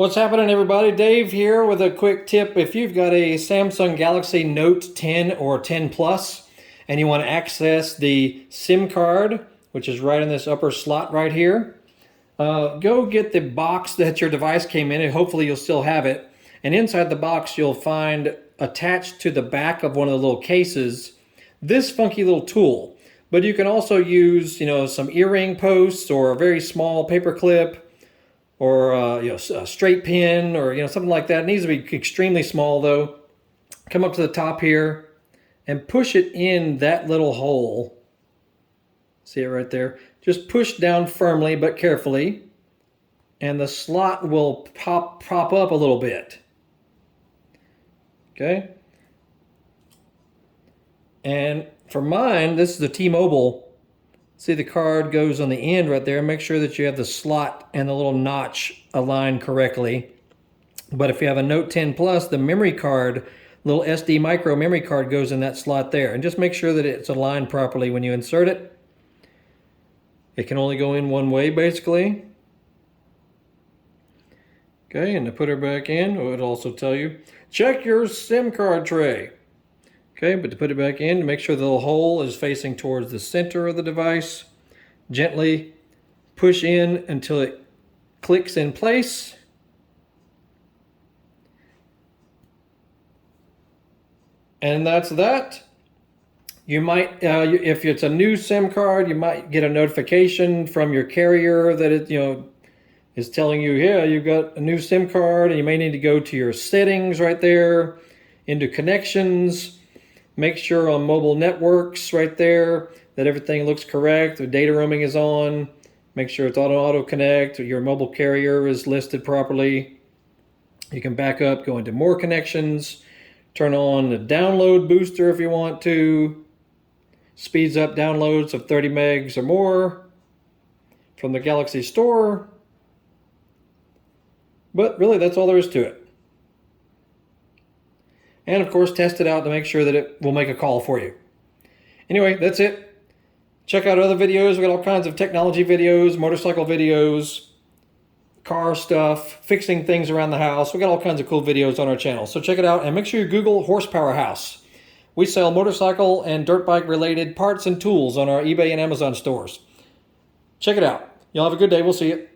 What's happening, everybody? Dave here with a quick tip. If you've got a Samsung Galaxy Note 10 or 10 Plus and you want to access the SIM card, which is right in this upper slot right here, go get the box that your device came in, and hopefully you'll still have it. And inside the box, you'll find attached to the back of one of the little cases this funky little tool. But you can also use, some earring posts or a very small paper clip, or a straight pin, or something like that. It needs to be extremely small though. Come up to the top here and push it in that little hole. See it right there? Just push down firmly but carefully, and the slot will pop up a little bit. Okay? And for mine, this is the T-Mobile. See, the card goes on the end right there. Make sure that you have the slot and the little notch aligned correctly. But if you have a Note 10 Plus, the memory card, little SD micro memory card, goes in that slot there. And just make sure that it's aligned properly when you insert it. It can only go in one way, basically. Okay, and to put her back in, it would also tell you, check your SIM card tray. Okay, but to put it back in, make sure the little hole is facing towards the center of the device. Gently push in until it clicks in place. And that's that. You might, if it's a new SIM card, you might get a notification from your carrier that it, is telling you, yeah, you've got a new SIM card, and you may need to go to your settings right there, into connections. Make sure on mobile networks right there that everything looks correct. The data roaming is on. Make sure it's auto connect. Your mobile carrier is listed properly. You can back up, go into more connections. Turn on the download booster if you want to. Speeds up downloads of 30 megs or more from the Galaxy Store. But really, that's all there is to it. And of course, test it out to make sure that it will make a call for you. Anyway, that's it. Check out other videos. We got all kinds of technology videos, motorcycle videos, car stuff, fixing things around the house. We got all kinds of cool videos on our channel. So check it out, and make sure you Google Horsepower House. We sell motorcycle and dirt bike related parts and tools on our eBay and Amazon stores. Check it out. Y'all have a good day. We'll see you.